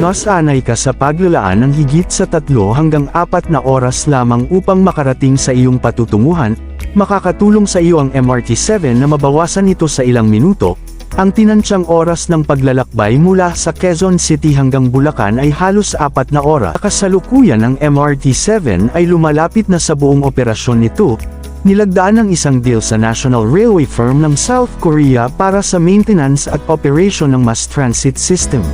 nasanay ka sa paglalaan ng higit sa 3 hanggang 4 na oras lamang upang makarating sa iyong patutunguhan, makakatulong sa iyo ang MRT-7 na mabawasan ito sa ilang minuto. Ang tinantiyang oras ng paglalakbay mula sa Quezon City hanggang Bulacan ay halos 4 na oras. Kasalukuyan ang MRT-7 ay lumalapit na sa buong operasyon nito. Nilagdaan ng isang deal sa National Railway firm ng South Korea para sa maintenance at operation ng mass transit system.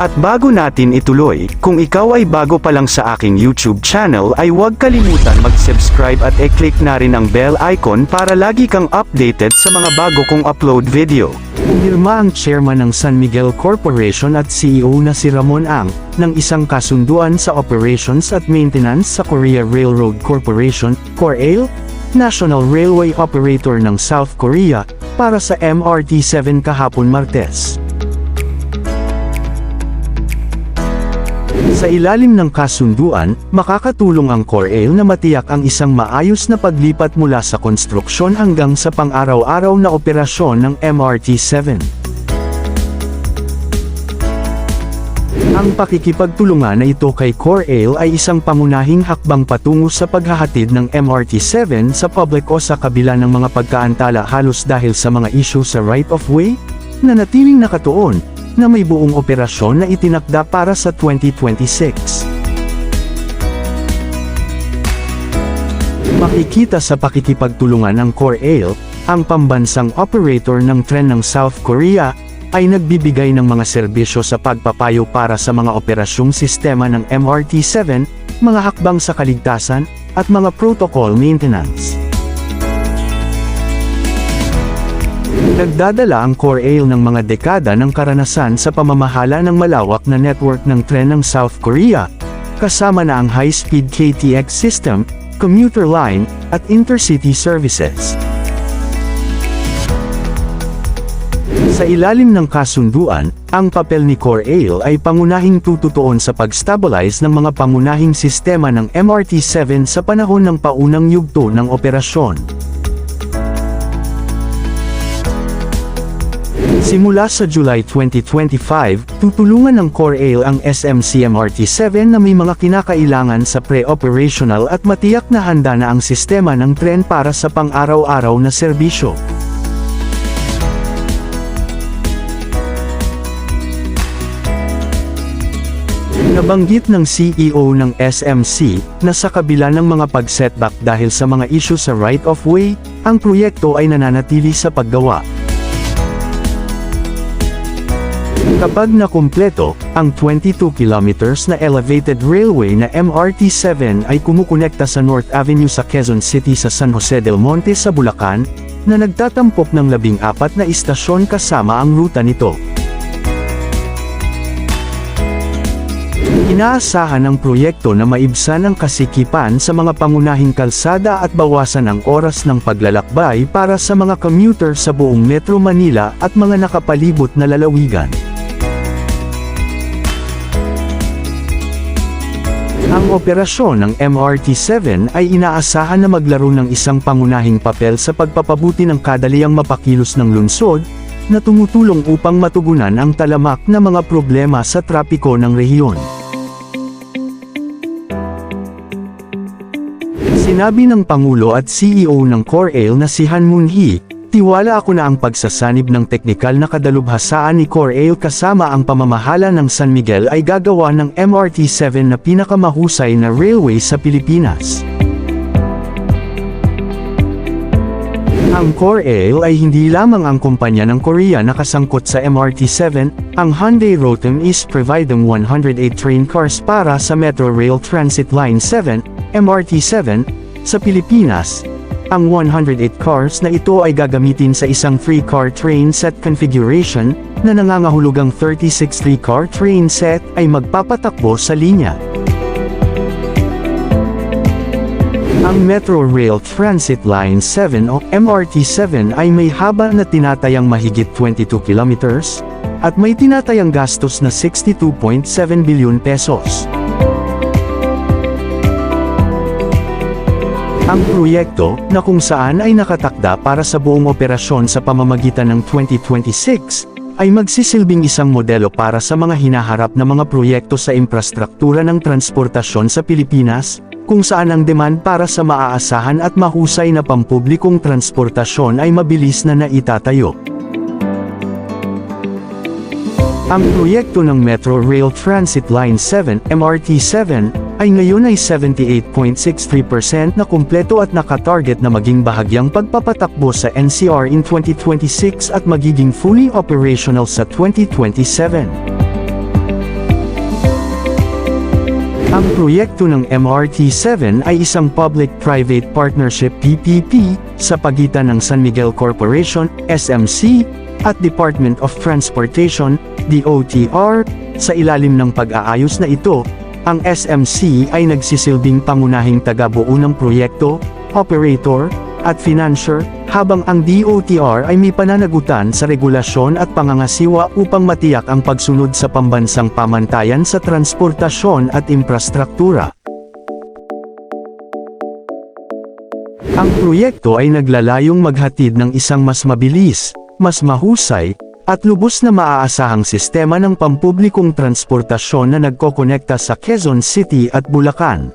At bago natin ituloy, kung ikaw ay bago pa lang sa aking YouTube channel ay huwag kalimutan mag-subscribe at i-click na rin ang bell icon para lagi kang updated sa mga bago kong upload video. Pumirma ang chairman ng San Miguel Corporation at CEO na si Ramon Ang, ng isang kasunduan sa Operations at Maintenance sa Korea Railroad Corporation, KORAIL, National Railway Operator ng South Korea, para sa MRT-7 kahapon Martes. Sa ilalim ng kasunduan, makakatulong ang KORAIL na matiyak ang isang maayos na paglipat mula sa konstruksyon hanggang sa pang-araw-araw na operasyon ng MRT-7. Ang pakikipagtulungan na ito kay KORAIL ay isang pangunahing hakbang patungo sa paghahatid ng MRT-7 sa public o sa kabila ng mga pagkaantala halos dahil sa mga issue sa right-of-way, na natiling nakatuon, na may buong operasyon na itinakda para sa 2026. Makikita sa pakikipagtulungan ng KORAIL, ang pambansang operator ng tren ng South Korea, ay nagbibigay ng mga serbisyo sa pagpapayo para sa mga operasyong sistema ng MRT-7, mga hakbang sa kaligtasan, at mga protocol maintenance. Nagdadala ang KORAIL ng mga dekada ng karanasan sa pamamahala ng malawak na network ng tren ng South Korea, kasama na ang high-speed KTX system, commuter line, at intercity services. Sa ilalim ng kasunduan, ang papel ni KORAIL ay pangunahing tututuon sa pag-stabilize ng mga pangunahing sistema ng MRT-7 sa panahon ng paunang yugto ng operasyon. Simula sa July 2025, tutulungan ng KORAIL ang SMC MRT-7 na may mga kinakailangan sa pre-operational at matiyak na handa na ang sistema ng tren para sa pang-araw-araw na serbisyo. Nabanggit ng CEO ng SMC, na sa kabila ng mga pag-setback dahil sa mga issue sa right-of-way, ang proyekto ay nananatili sa paggawa. Kapag nakumpleto, ang 22 kilometers na elevated railway na MRT-7 ay kumukonekta sa North Avenue sa Quezon City sa San Jose del Monte sa Bulacan, na nagtatampok ng 14 na istasyon kasama ang ruta nito. Inaasahan ng proyekto na maibsan ang kasikipan sa mga pangunahing kalsada at bawasan ang oras ng paglalakbay para sa mga commuter sa buong Metro Manila at mga nakapalibot na lalawigan. Ang operasyon ng MRT-7 ay inaasahan na maglaro ng isang pangunahing papel sa pagpapabuti ng kadaliang mapakilos ng lungsod, na tumutulong upang matugunan ang talamak na mga problema sa trapiko ng rehiyon. Sinabi ng Pangulo at CEO ng KORAIL na si Han Moon-hee, "Tiwala ako na ang pagsasanib ng teknikal na kadalubhasaan ni KORAIL kasama ang pamamahala ng San Miguel ay gagawa ng MRT-7 na pinakamahusay na railway sa Pilipinas." Ang KORAIL ay hindi lamang ang kumpanya ng Korea na kasangkot sa MRT-7, ang Hyundai Rotem is providing 108 train cars para sa Metro Rail Transit Line 7, MRT-7, sa Pilipinas. Ang 108 cars na ito ay gagamitin sa isang 3-car train set configuration, na nangangahulugang 36 3-car train set ay magpapatakbo sa linya. Ang Metro Rail Transit Line 7 o MRT-7 ay may haba na tinatayang mahigit 22 kilometers, at may tinatayang gastos na 62.7 bilyon pesos. Ang proyekto, na kung saan ay nakatakda para sa buong operasyon sa pamamagitan ng 2026, ay magsisilbing isang modelo para sa mga hinaharap na mga proyekto sa infrastruktura ng transportasyon sa Pilipinas, kung saan ang demand para sa maaasahan at mahusay na pampublikong transportasyon ay mabilis na naitatayo. Ang proyekto ng Metro Rail Transit Line 7, MRT7, ay ngayon ay 78.63% na kumpleto at nakatarget na maging bahagyang pagpapatakbo sa NCR in 2026 at magiging fully operational sa 2027. Ang proyekto ng MRT7 ay isang Public-Private Partnership PPP sa pagitan ng San Miguel Corporation, SMC, at Department of Transportation, DOTR. Sa ilalim ng pag-aayos na ito, ang SMC ay nagsisilbing pangunahing taga-buo ng proyekto, operator, at financier, habang ang DOTR ay may pananagutan sa regulasyon at pangangasiwa upang matiyak ang pagsunod sa pambansang pamantayan sa transportasyon at infrastruktura. Ang proyekto ay naglalayong maghatid ng isang mas mabilis, mas mahusay, at lubos na maaasahang sistema ng pampublikong transportasyon na nagkokonekta sa Quezon City at Bulacan.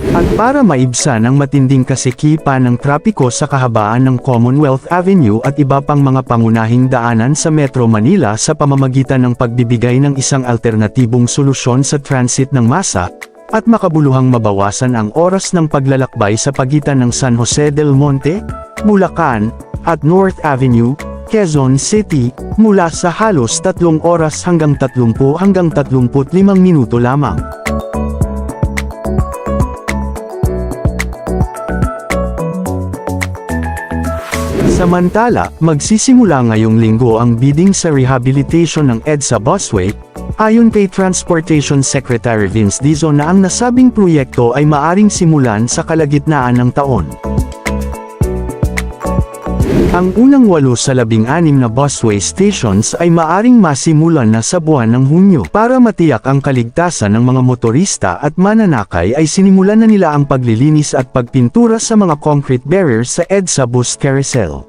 At para maibsan ang matinding kasikipan ng trapiko sa kahabaan ng Commonwealth Avenue at iba pang mga pangunahing daanan sa Metro Manila sa pamamagitan ng pagbibigay ng isang alternatibong solusyon sa transit ng masa, at makabuluhang mabawasan ang oras ng paglalakbay sa pagitan ng San Jose del Monte, Bulacan, at North Avenue, Quezon City, mula sa halos 3 oras hanggang 30 hanggang 35 minuto lamang. Samantala, magsisimula ngayong linggo ang bidding sa rehabilitation ng EDSA Busway, ayon kay Transportation Secretary Vince Dizon na ang nasabing proyekto ay maaring simulan sa kalagitnaan ng taon. Ang unang 8 sa 16 na busway stations ay maaring masimulan na sa buwan ng Hunyo. Para matiyak ang kaligtasan ng mga motorista at mananakay ay sinimulan na nila ang paglilinis at pagpintura sa mga concrete barriers sa EDSA bus carousel.